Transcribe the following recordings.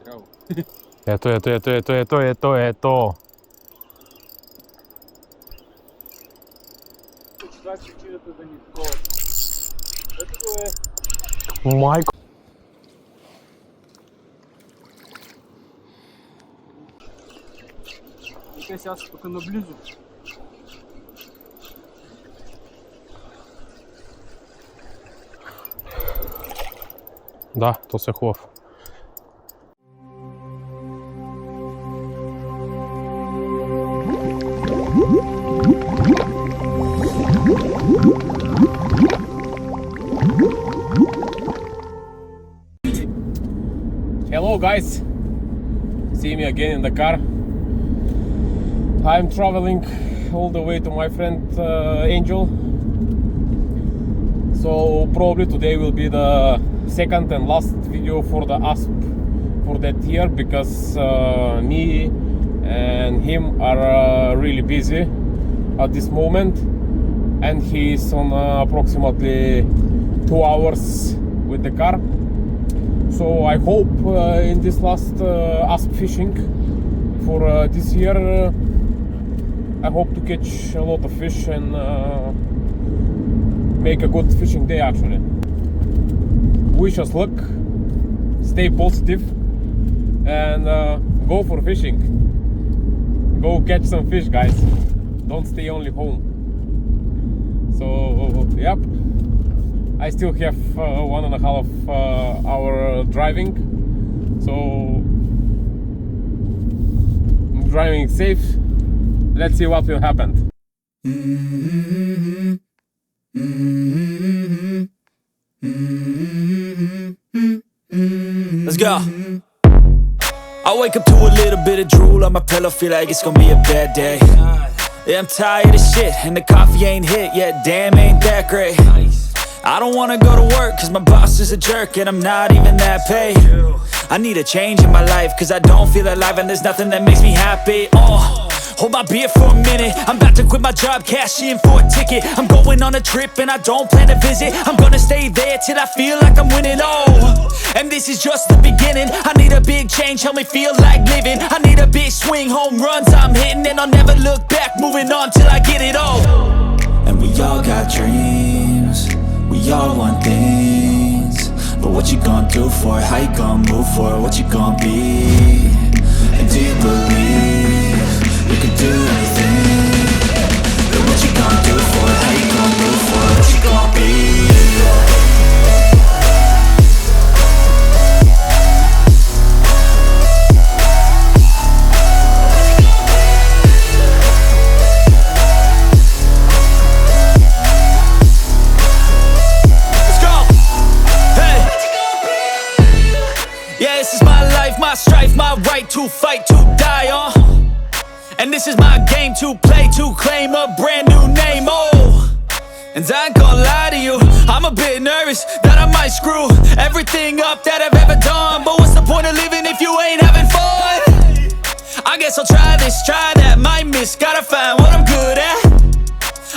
Трябва. Ето. Това е причината да ни такова. Ето го е. Майко. Викай сега си тук наблизо. Да, то се е хубав. Hello guys, see me again in the car. I'm traveling all the way to my friend Angel. So probably today will be the second and last video for the ASP for that year, because me and him are really busy at this moment, and he's on approximately 2 hours with the car. So I hope in this last ASP fishing for this year, I hope to catch a lot of fish and make a good fishing day actually. Wish us luck, stay positive, and go for fishing. Go catch some fish, guys. Don't stay only home. So, yep. I still have 1.5 hour driving, so I'm driving safe. Let's see what will happen. Let's go. I wake up to a little bit of drool on my pillow, feel like it's gonna be a bad day. Yeah, I'm tired of shit, and the coffee ain't hit yet, damn ain't that great. I don't wanna go to work, cause my boss is a jerk, and I'm not even that paid. I need a change in my life, cause I don't feel alive, and there's nothing that makes me happy. Hold my beer for a minute, I'm about to quit my job, cash in for a ticket. I'm going on a trip and I don't plan to visit. I'm gonna stay there till I feel like I'm winning, and this is just the beginning. I need a big change, help me feel like living. I need a big swing, home runs I'm hitting, and I'll never look back, moving on till I get it all. And we all got dreams, we all want things, but what you gonna do for it? How you gonna move for it? What you gonna be? And do you believe you can do anything? But what you gonna do for it? How you gonna move for it? What you gonna be? My strife, my right to fight, to die on. And this is my game to play, to claim a brand new name, And I ain't gonna lie to you, I'm a bit nervous that I might screw everything up that I've ever done. But what's the point of living if you ain't having fun? I guess I'll try this, try that, might miss, gotta find what I'm good at.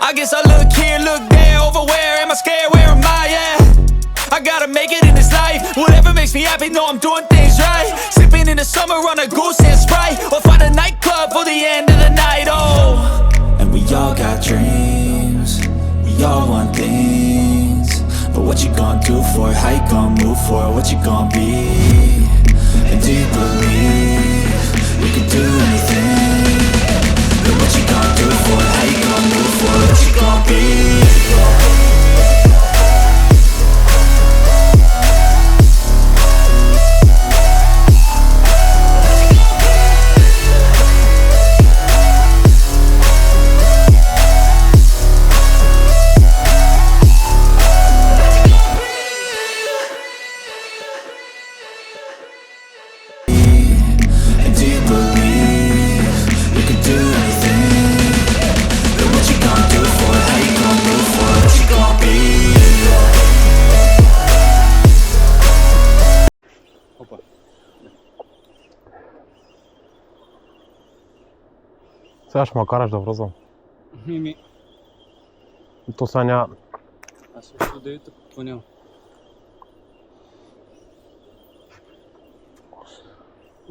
I guess I look here, look there, over where am I scared, where am I at? I gotta make it in this life, whatever makes me happy, know I'm doing things right. Sipping in the summer on a goose and Sprite, or find a nightclub for the end of the night, And we all got dreams, we all want things, but what you gonna do for it? How you gonna move for it? What you gonna be? And do you believe you can do anything? But what you gonna do for it? How you gonna move for it? What you gonna be? Сега ще ме караш да връзвам. Мими. То сега няма... Аз също да ви така няма.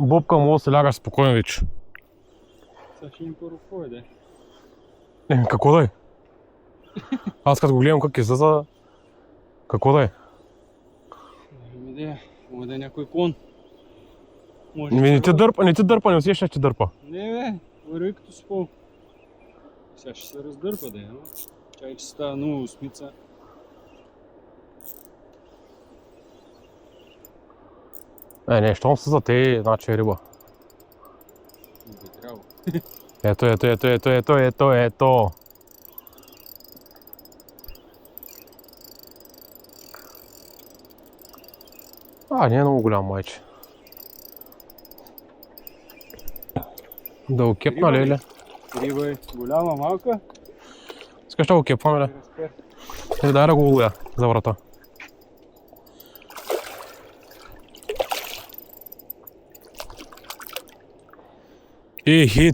Бобка, мога да се лягаш спокойно вече. Сега ще им първо кой да Не, какво да е? Аз като го гледам как излиза, какво да е? Може да е някой клон. Може Не те дърпа, не усещаш, че дърпа. Не бе, върви като спол. Сега ще се раздърпа да е, но чай, че става много усмица. Не, щом са за те, значи е риба. Би трябвало. Ето. Не е много голям майче. Да го кепна, леле. Риба е голяма, малка. Искаш да го кепваме, ле? Дай да го улуя за врата.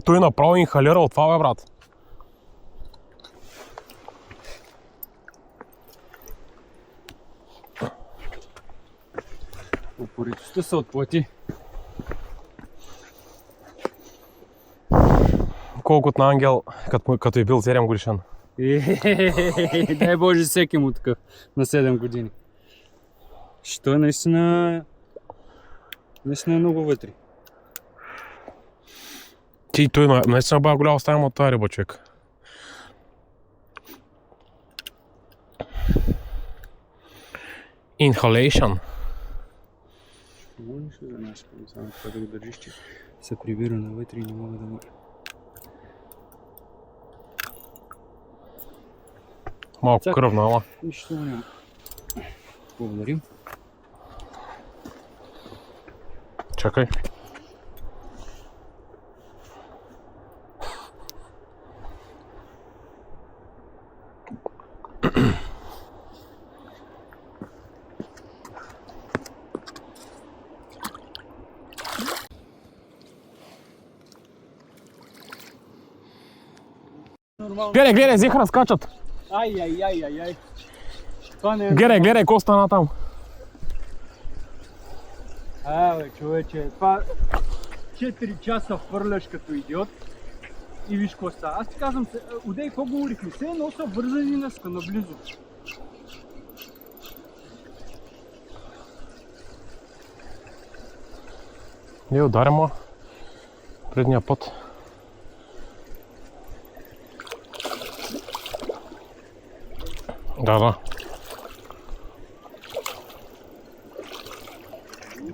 Той направо инхалира от това, бе, брат. Упоритостта се отплати. Колкото на Ангел, като е бил 7 годишен. Дай Боже всеки му такъв на 7 години. Що е наистина е много вътре. Той наистина бая голямо ставим от тази риба, човек. Inhalation. Можеш ли за нас, само това да го държиш, че се прибира навътре и не мога да мърля. Малко кръвна, ама. Нищо няма. Благодарим. Чакай. Гледай, зехара скачат. Ай. Това не е... Гледай, какво стана там. Бе, човече, това 4 часа фърляш като идиот и виж какво става. Аз ти казвам, Одей, какво говорихме? Все едно са вързани наблизо. Не ударяма предния път. Да.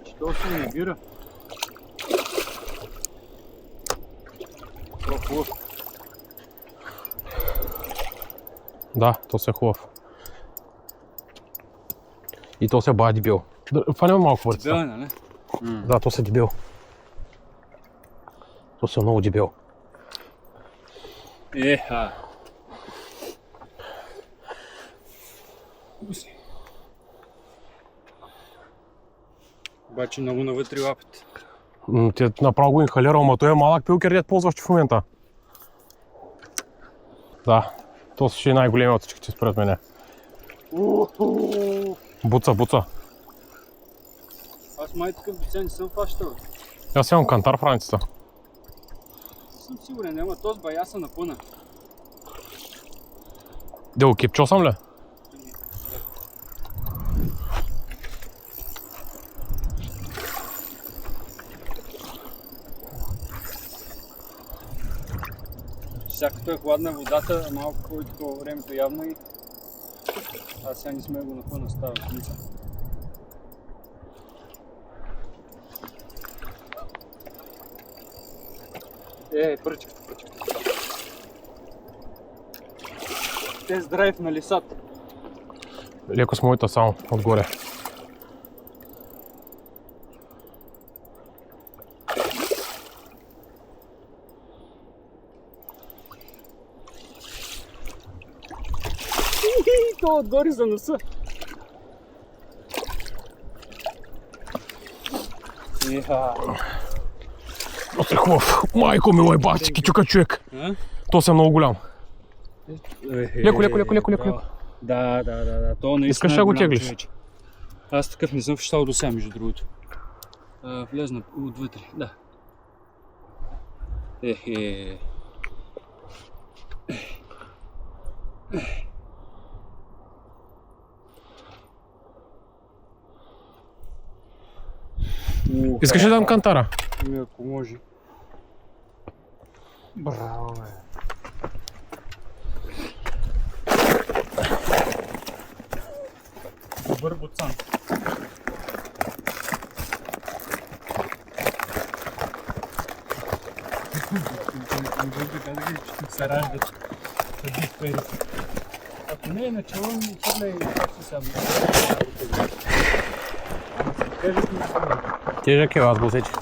Че то се не бира. Хубав. Да, то се е хубав. И то се бая дебил. Фанема малко въртица. Дебел, нали? Да, то се дебил. То се много дебил. Обаче много навътре лапите. Ти направо го инхалирал, ама той е малък пилкер, дет ползваш в момента. Да, то ще е най-големия от всичките според мене. Буца. Аз май такъв доцент не съм фащал. Аз имам кантар в раницата. Съм сигурен, няма този бая са напъна. Да го кипчосам ли? Сега като е хладна водата, малко по-такова времето явно и аз сега не сме го напълно става смисъл. Пръчката. Тест драйв на лисата. Леко с моята само отгоре. То отгоре за носа. То се хубав. Майко милой, бахчики, чука човек. То се е много голям. Леко. Да. То наистина искаш да го теглиш? Човече. Аз такъв не съм фащал до сега, между другото. Влезна отвътре, да. Ехе. Искаш ли да дам кантара? Ако може. Браво, бе. Добър боцан. Се раждат съди пари. Ако не е начало, ми хвърляй как си сам. Тежък ми се. Тежък е, аз го усечих.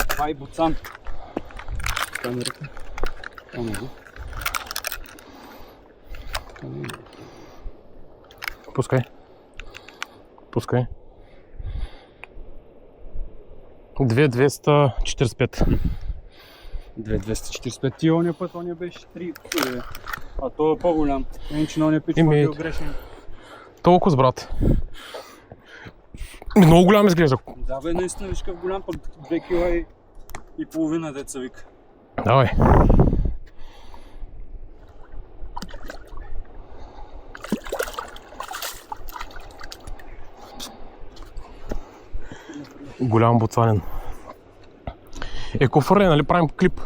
Това е боцан. Камерата. Ама. Пускай. Пускай. 2245. 2245. Ти ония път, ония беше 3. А то е по-голям. Иначе на ония пич Ими, бил грешен. Толкова, брат. Много голям изглежда. Да бе, наистина виж какъв голям, пък 2 кила и половина деца вика. Давай. Голям боцанин. Екофърле, нали правим клип?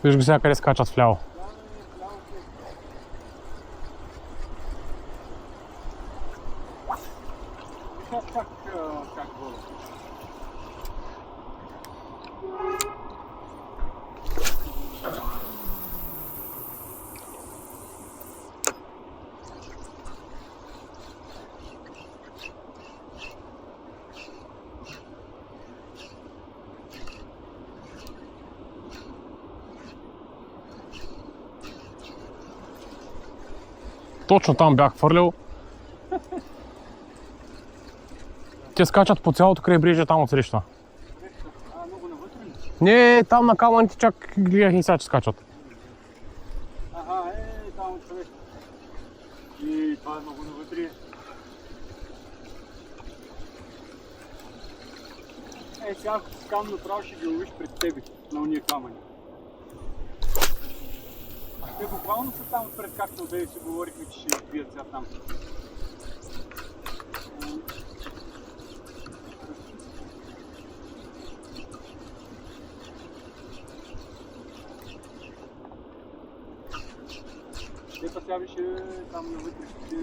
Виж го сега къде скачат вляво. Как вода. Точно там бях хвърлял. Те скачат по цялото крайбрежие там отсреща. Много навътре ли? Не, там на камъните чак гледах и сега, че скачат. Ага, там отсреща. И това е много навътре. Сега скам направо ще ги ловиш пред тебе, на уния камъни. Те буквално са там отпред, както отдели си говорихме, че ще бият сега там. Те па сега више там навътре ще...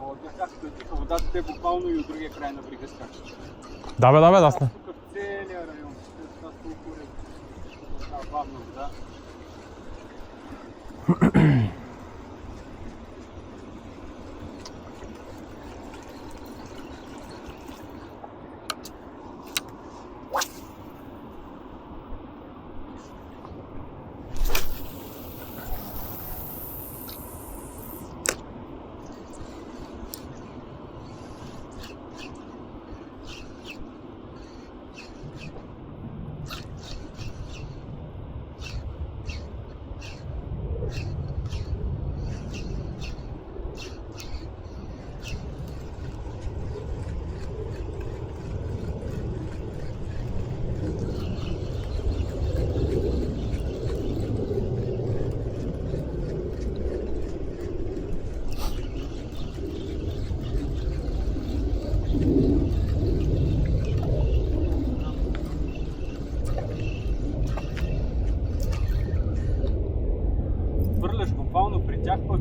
от тях както етиха водата, те буквално и от другия край на брега скачат. Да бе, да сме. Тук в целия район, това с толкова бавна вода. Буквално при тях пък.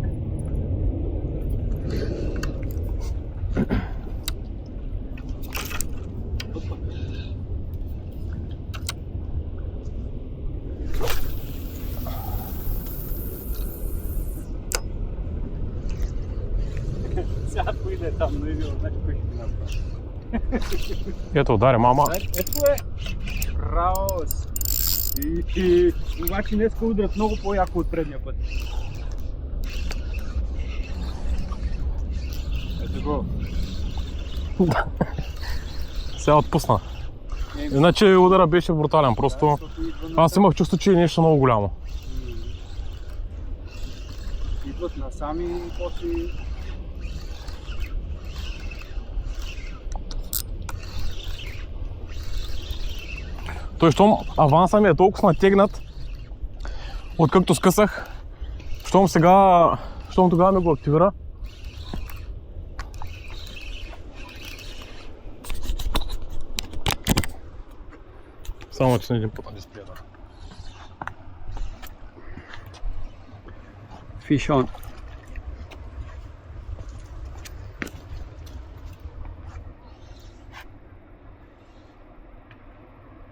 отиде там, но или значи кой ще ги направи. Ето, удари мама. Ето е хаос. Обаче днеска удрят много по-яко от предния път. Ето го. Сега отпусна. Иначе удара беше брутален, просто аз имах чувство, че е нещо много голямо. Идват насами и после... Той, щом аванса ми е толкова натегнат, откакто скъсах, щом тогава ми го активира. Само че не един път на дисплея. Fish on.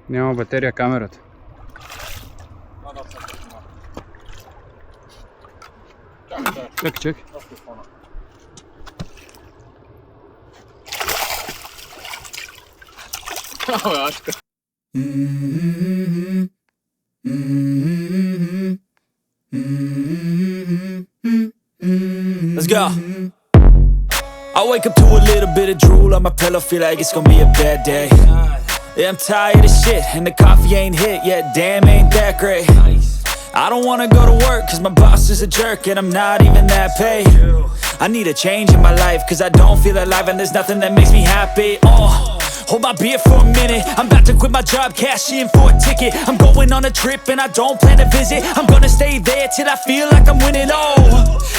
Няма батерия камерата. Чакай. Let's go. I wake up to a little bit of drool on my pillow, feel like it's gonna be a bad day. Yeah, I'm tired of shit, and the coffee ain't hit yet, damn, ain't that great. I don't wanna go to work, cause my boss is a jerk, and I'm not even that paid. I need a change in my life, cause I don't feel alive, and there's nothing that makes me happy. Hold my beer for a minute, I'm about to quit my job, cash in for a ticket. I'm going on a trip and I don't plan to visit. I'm gonna stay there till I feel like I'm winning,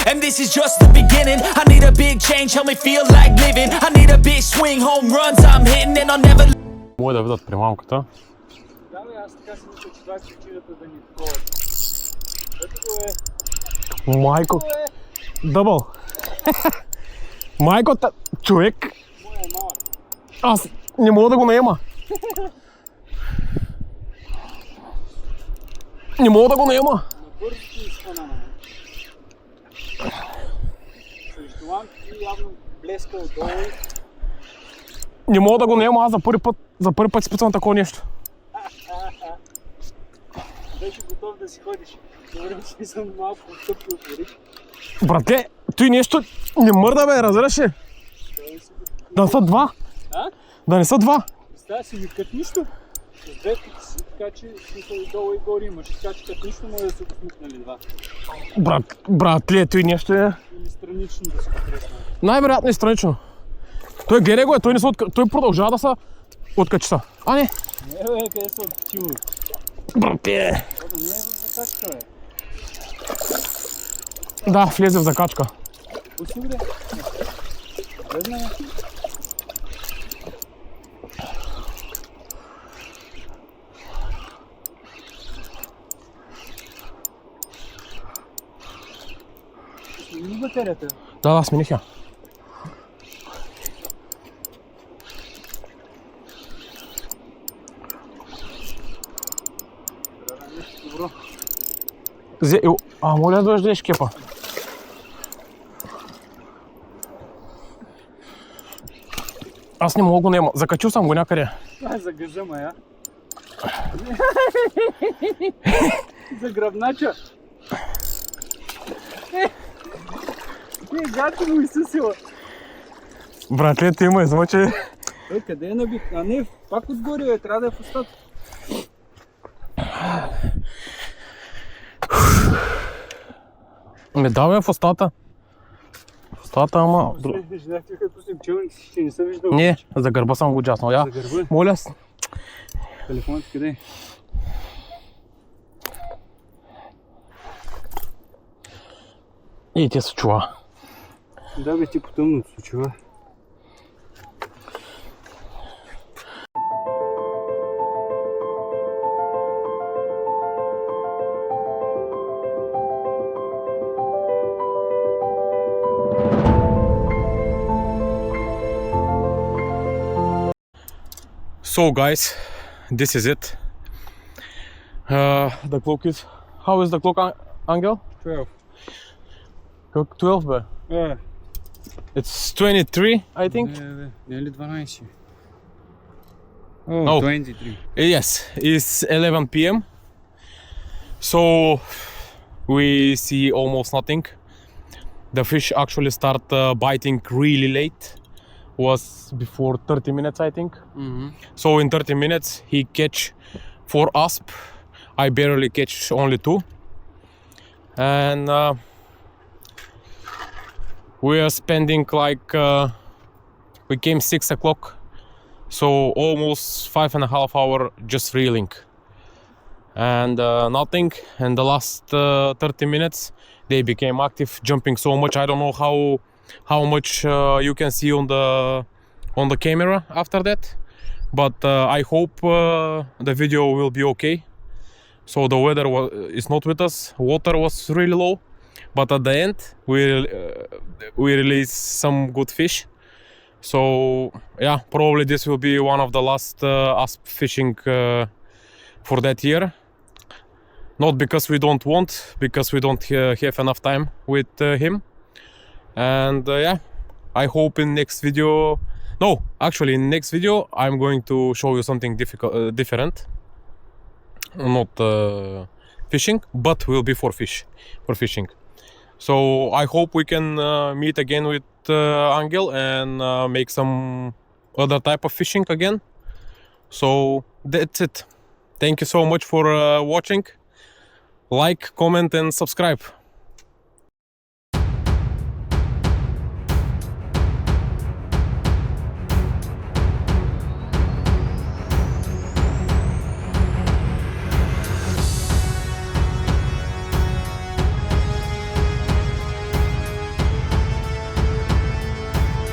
and this is just the beginning. I need a big change, help me feel like living. I need a big swing, home runs I'm hitting, and I'll never... Мога да видят примамката. Да, бе, аз така си мисля, че това е причината да ни такова. Ето го е. Майко! Дъбъл! Майко, човек! Моя е малък. Аз не мога да го наема. Не мога да го наема. Набързо ти изхвана на мен. Срещу лампите явно блеска отдолу. Не мога да го наема, аз за първи път изпитвам такова нещо. Беше готов да си ходиш. Добре, че съм малко отстъпил пари. Братле, той нещо не мърда, бе, разбираш ли? Да не са два. А? Да не са два. Представя си ми кът нищо. С две тук си, така че смисъл и долу и горе имаш. Така че кът нищо може да се посмукнали два. Братле, той нещо е... Или странично да се потресна. Най-вероятно е странично. Той гледай го е, той продължава да се откачиса. А не? Не бе, къде се откачило? Братле. Това не е в закачка, бе. Да, влезе в закачка. Пусни бе. Влезна бе. Смени батерията. Да, смених я. Добро. Моля да дождеш кепа. Аз не мога го нема. Закачил съм го някъде. Това е за гъза, мая. За гръбнача. Гати му изсъсила. Братле, ти ме измъчи. Той къде е набит? А не, пак отгоре бе, трябва да е в устата. Ме давай в устата. В устата, ама... Ждах ти като си пчелник, ще не съм виждал. Не, за гърба съм го джаснал. Я, За гърба? моля. Телефонът къде е? И ти се чува. Да бе, ти по тъмното се чува. So guys, this is it. The clock is... How is the clock, Angel? 12. Как 12 бе? It's 23, I think. Не е ли 12? Oh. 23. Yes, it's 11 p.m. So we see almost nothing. The fish actually start biting really late. Was before 30 minutes, I think. So in 30 minutes he catch 4 asp. I barely catch only 2. And we are spending like we came 6 o'clock, so almost 5.5 hours just reeling and nothing. And the last 30 minutes they became active, jumping so much. I don't know how much you can see on the camera after that, but I hope the video will be okay. So the weather is not with us, water was really low, but at the end we released some good fish. So yeah, probably this will be one of the last asp fishing for that year. Not because we don't want, because we don't have enough time with him. And yeah, I hope in next video, no, actually in next video I'm going to show you something different. Not fishing, but will be for fishing. So I hope we can meet again with Angel and make some other type of fishing again. So that's it. Thank you so much for watching. Like, comment and subscribe.